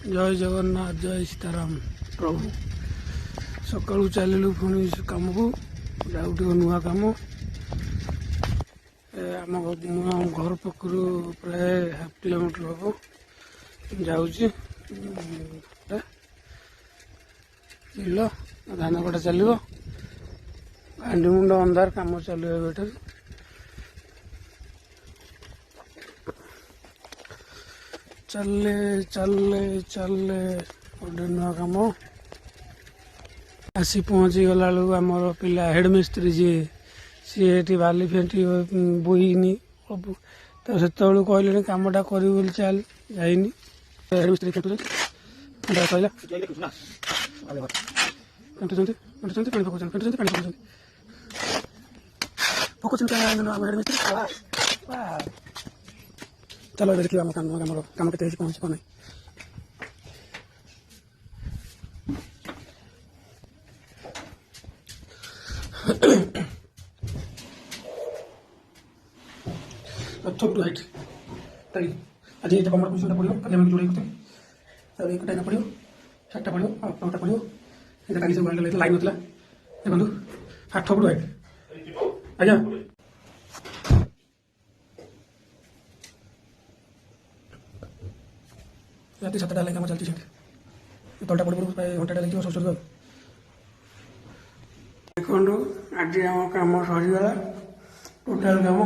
जय जगन्नाथ जय सीताराम प्रभु सकाळू चलू पुणी कम को गोटे नुआ कम आम घर पाखर प्राय हाफ किलोमीटर हम जाऊँगी बिल धान कटा चलो हांडी मुंड अंधार कम चलो बेटर चले चले चले गोटे नुआ कम आसी पहुँची गला आमर पिला हेडमिस्त्री जी सी बाली फेंटी बोईनी तो से कहले कमटा कर चल जाइनी हेडमिस्त्री कहला चलो देखिए आम कम के पहुँच पाना थोक टू हाइट तरी आज ये कमर पोजिशन पड़ो कल आम जोड़े करते एक टाइम पड़ो 7टा पड़ो 9टा पड़ो ये कल सब लाइन होता देखो 8 फुट हाइट आज्ञा रात 7टा लगे चलती तलटा पड़ प्राय घंटा लगे सब देखो आज आम कम सरीगला टोटाल कम